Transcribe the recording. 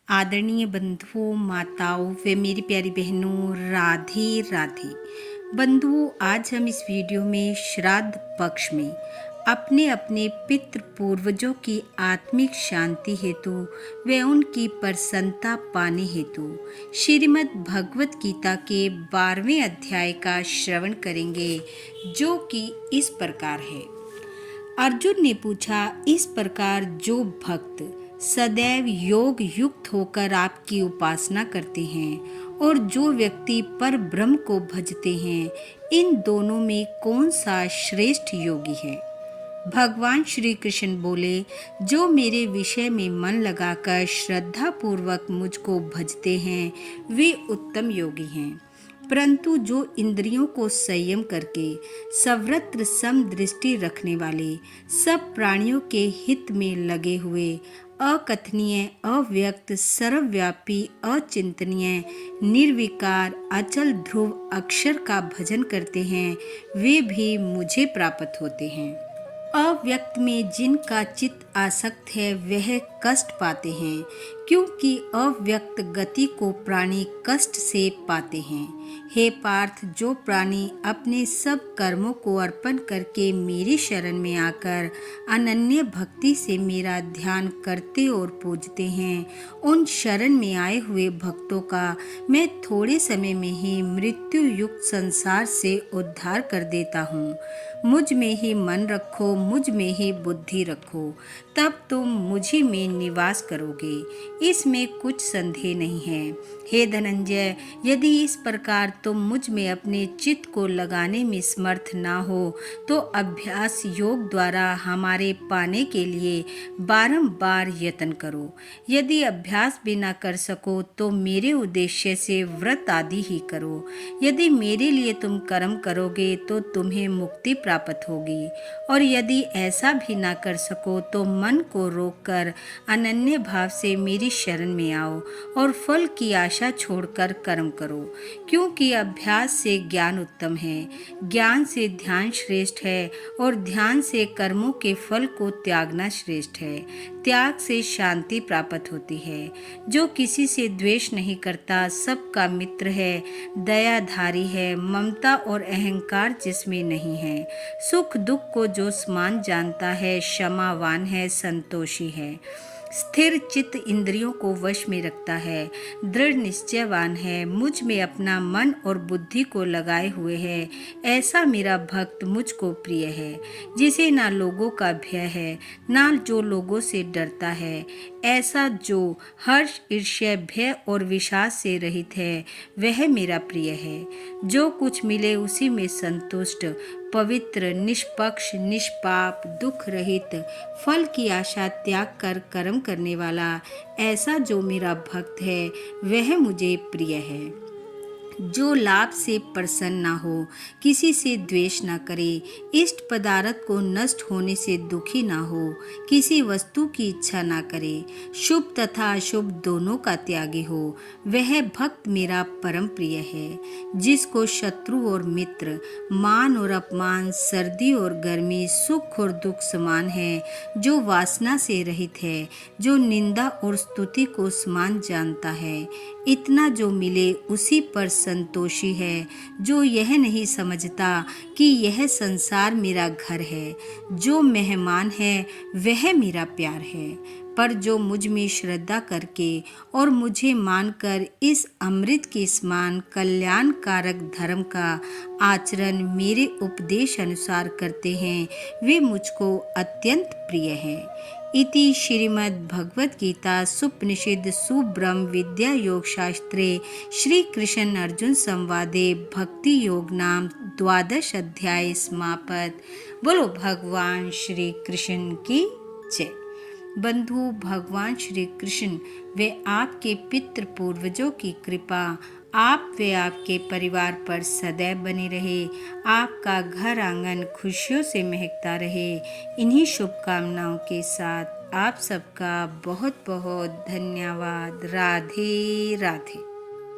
आदरणीय बंधुओं, माताओं व मेरी प्यारी बहनों, राधे राधे। बंधुओं, आज हम इस वीडियो में श्राद्ध पक्ष में अपने अपने पितृ पूर्वजों की आत्मिक शांति हेतु व उनकी प्रसन्नता पाने हेतु श्रीमद् भगवत गीता के 12वें अध्याय का श्रवण करेंगे, जो कि इस प्रकार है। अर्जुन ने पूछा, इस प्रकार जो भक्त सदैव योग युक्त होकर आपकी उपासना करते हैं और जो व्यक्ति पर ब्रह्म को भजते हैं, इन दोनों में कौन सा श्रेष्ठ योगी है? भगवान श्री कृष्ण बोले, जो मेरे विषय में मन लगाकर श्रद्धा पूर्वक मुझको भजते हैं वे उत्तम योगी हैं। परंतु जो इंद्रियों को संयम करके सर्वत्र समदृष्टि रखने वाले, सब प्राणियों के हित में लगे हुए, अकथनीय, अव्यक्त, सर्वव्यापी, अचिंतनीय, निर्विकार, अचल ध्रुव अक्षर का भजन करते हैं, वे भी मुझे प्राप्त होते हैं। अव्यक्त में जिनका चित्त आसक्त है वह कष्ट पाते हैं, क्योंकि अव्यक्त गति को प्राणी कष्ट से पाते हैं। हे पार्थ, जो प्राणी अपने सब कर्मों को अर्पण करके मेरी शरण में आकर अनन्य भक्ति से मेरा ध्यान करते और पूजते हैं, उन शरण में आए हुए भक्तों का मैं थोड़े समय में ही मृत्यु युक्त संसार से उद्धार कर देता हूँ। मुझ में ही मन रखो, मुझ में ही बुद्धि रखो, तब तुम मुझी में निवास करोगे, इसमें कुछ संदेह नहीं है। हे धनंजय, यदि इस प्रकार तुम मुझ में अपने चित्त को लगाने में समर्थ ना हो, तो अभ्यास योग द्वारा हमारे पाने के लिए बारंबार यत्न करो। यदि अभ्यास भी ना कर सको तो मेरे उद्देश्य से व्रत आदि ही करो। यदि मेरे लिए तुम कर्म करोगे तो तुम्हें मुक्ति प्राप्त होगी, और यदि ऐसा भी ना कर सको तो मन को रोककर अनन्य भाव से मेरी शरण में आओ और फल की आशा छोड़कर कर्म करो। क्योंकि अभ्यास से ज्ञान उत्तम है, ज्ञान से ध्यान श्रेष्ठ है, और ध्यान से कर्मों के फल को त्यागना श्रेष्ठ है। त्याग से शांति प्राप्त होती है। जो किसी से द्वेष नहीं करता, सबका मित्र है, दयाधारी है, ममता और अहंकार जिसमें नहीं है, सुख दुख को जो समान जानता है, क्षमावान है, संतोषी है, स्थिर चित्त इंद्रियों को वश में रखता है, दृढ़ निश्चयवान है, मुझ में अपना मन और बुद्धि को लगाए हुए है, ऐसा मेरा भक्त मुझको प्रिय है। जिसे ना लोगों का भय है, ना जो लोगों से डरता है, ऐसा जो हर्ष, ईर्ष्या, भय और विषाद से रहित है, वह मेरा प्रिय है। जो कुछ मिले उसी में संतुष्ट, पवित्र, निष्पक्ष, निष्पाप, दुख रहित, फल की आशा त्याग कर कर्म करने वाला, ऐसा जो मेरा भक्त है वह मुझे प्रिय है। जो लाभ से प्रसन्न ना हो, किसी से द्वेष ना करे, इष्ट पदार्थ को नष्ट होने से दुखी ना हो, किसी वस्तु की इच्छा ना करे, शुभ तथा अशुभ दोनों का त्यागी हो, वह भक्त मेरा परम प्रिय है। जिसको शत्रु और मित्र, मान और अपमान, सर्दी और गर्मी, सुख और दुख समान है, जो वासना से रहित है, जो निंदा और स्तुति को समान जानता है, इतना जो मिले उसी पर संतोषी है, जो यह नहीं समझता कि यह संसार मेरा घर है, जो मेहमान है वह मेरा प्यार है। पर जो मुझ में श्रद्धा करके और मुझे मानकर इस अमृत के समान कल्याणकारक धर्म का आचरण मेरे उपदेश अनुसार करते हैं, वे मुझको अत्यंत प्रिय हैं। इति श्रीमद् भगवत गीता सुपनिषद सुब्रह्म विद्या योग शास्त्रे श्री कृष्ण अर्जुन संवादे भक्ति योग नाम 12 अध्याय समापत। बोलो भगवान श्री कृष्ण की जय। बंधु, भगवान श्री कृष्ण वे आपके पितृ पूर्वजों की कृपा आप व आपके परिवार पर सदैव बनी रहे। आपका घर आंगन खुशियों से महकता रहे। इन्हीं शुभकामनाओं के साथ आप सबका बहुत बहुत धन्यवाद। राधे राधे।